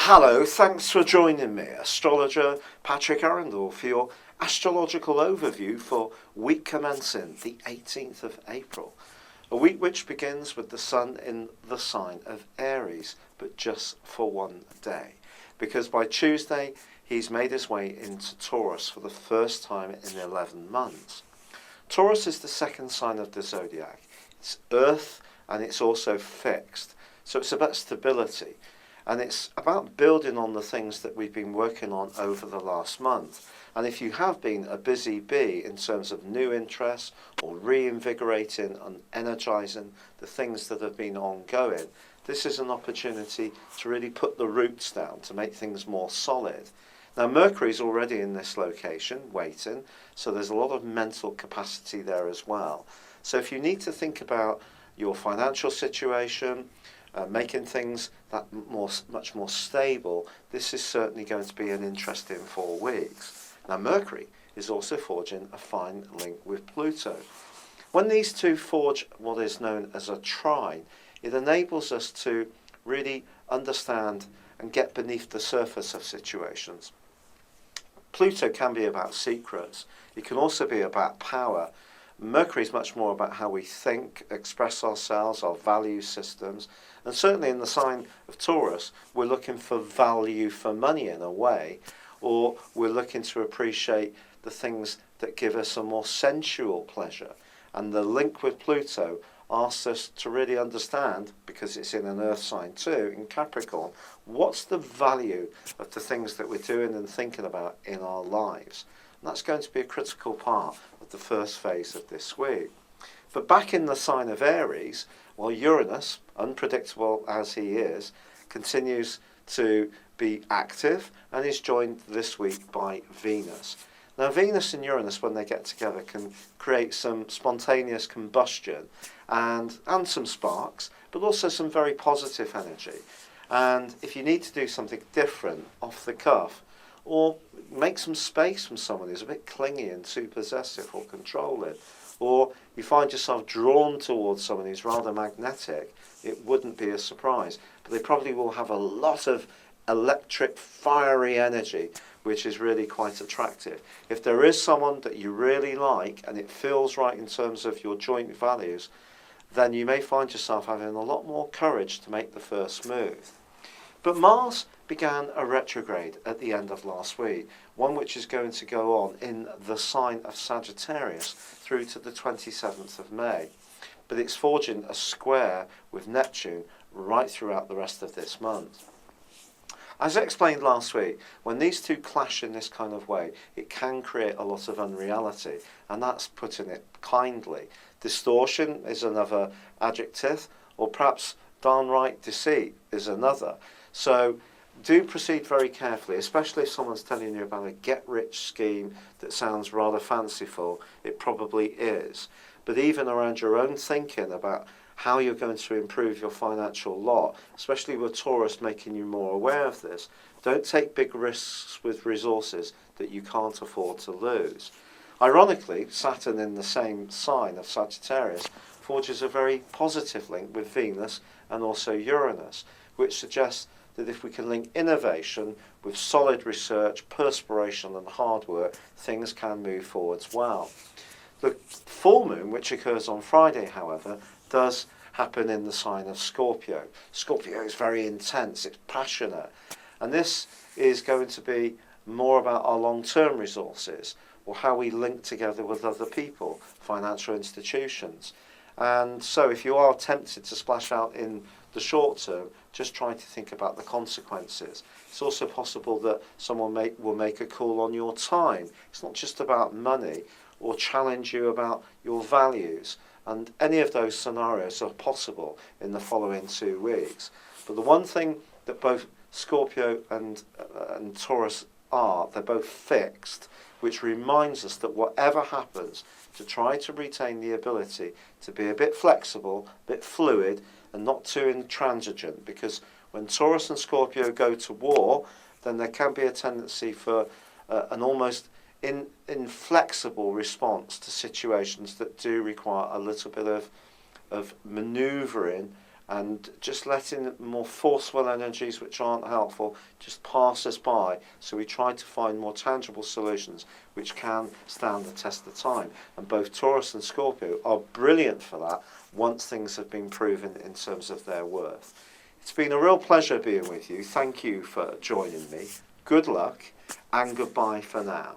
Hello, thanks for joining me, astrologer Patrick Arundell, for your astrological overview for week commencing the 18th of April. A week which begins with the sun in the sign of Aries, but just for one day. Because by Tuesday, he's made his way into Taurus for the first time in 11 months. Taurus is the second sign of the zodiac. It's earth and it's also fixed. So it's about stability. And it's about building on the things that we've been working on over the last month. And if you have been a busy bee in terms of new interests or reinvigorating and energizing the things that have been ongoing, this is an opportunity to really put the roots down, to make things more solid. Now, Mercury's already in this location, waiting, so there's a lot of mental capacity there as well. So if you need to think about your financial situation, making things much more stable, this is certainly going to be an interesting 4 weeks. Now, Mercury is also forging a fine link with Pluto. When these two forge what is known as a trine, it enables us to really understand and get beneath the surface of situations. Pluto can be about secrets. It can also be about power. Mercury is much more about how we think, express ourselves, our value systems, and certainly in the sign of Taurus, we're looking for value for money in a way, or we're looking to appreciate the things that give us a more sensual pleasure. And the link with Pluto asks us to really understand, because it's in an earth sign too, in Capricorn, what's the value of the things that we're doing and thinking about in our lives. And that's going to be a critical part of the first phase of this week. But back in the sign of Aries, while Uranus, unpredictable as he is, continues to be active and is joined this week by Venus. Now, Venus and Uranus, when they get together, can create some spontaneous combustion and some sparks, but also some very positive energy. And if you need to do something different off the cuff, or make some space from someone who's a bit clingy and too possessive or controlling, or you find yourself drawn towards someone who's rather magnetic, it wouldn't be a surprise. But they probably will have a lot of electric, fiery energy, which is really quite attractive. If there is someone that you really like and it feels right in terms of your joint values, then you may find yourself having a lot more courage to make the first move. But Mars began a retrograde at the end of last week, one which is going to go on in the sign of Sagittarius through to the 27th of May. But it's forging a square with Neptune right throughout the rest of this month. As I explained last week, when these two clash in this kind of way, it can create a lot of unreality, and that's putting it kindly. Distortion is another adjective, or perhaps downright deceit is another. So do proceed very carefully, especially if someone's telling you about a get-rich scheme that sounds rather fanciful. It probably is. But even around your own thinking about how you're going to improve your financial lot, especially with Taurus making you more aware of this, don't take big risks with resources that you can't afford to lose. Ironically, Saturn in the same sign of Sagittarius forges a very positive link with Venus and also Uranus, which suggests that if we can link innovation with solid research, perspiration and hard work, things can move forwards well. The full moon, which occurs on Friday, however, does happen in the sign of Scorpio. Scorpio is very intense, it's passionate, and this is going to be more about our long-term resources, or how we link together with other people, financial institutions. And so if you are tempted to splash out in the short term, just try to think about the consequences. It's also possible that someone will make a call on your time. It's not just about money, or challenge you about your values. And any of those scenarios are possible in the following 2 weeks. But the one thing that both Scorpio and Taurus are, they're both fixed, which reminds us that whatever happens, to try to retain the ability to be a bit flexible, a bit fluid, and not too intransigent, because when Taurus and Scorpio go to war, then there can be a tendency for an almost inflexible response to situations that do require a little bit of manoeuvring and just letting more forceful energies which aren't helpful just pass us by. So we try to find more tangible solutions which can stand the test of time. And both Taurus and Scorpio are brilliant for that once things have been proven in terms of their worth. It's been a real pleasure being with you. Thank you for joining me. Good luck and goodbye for now.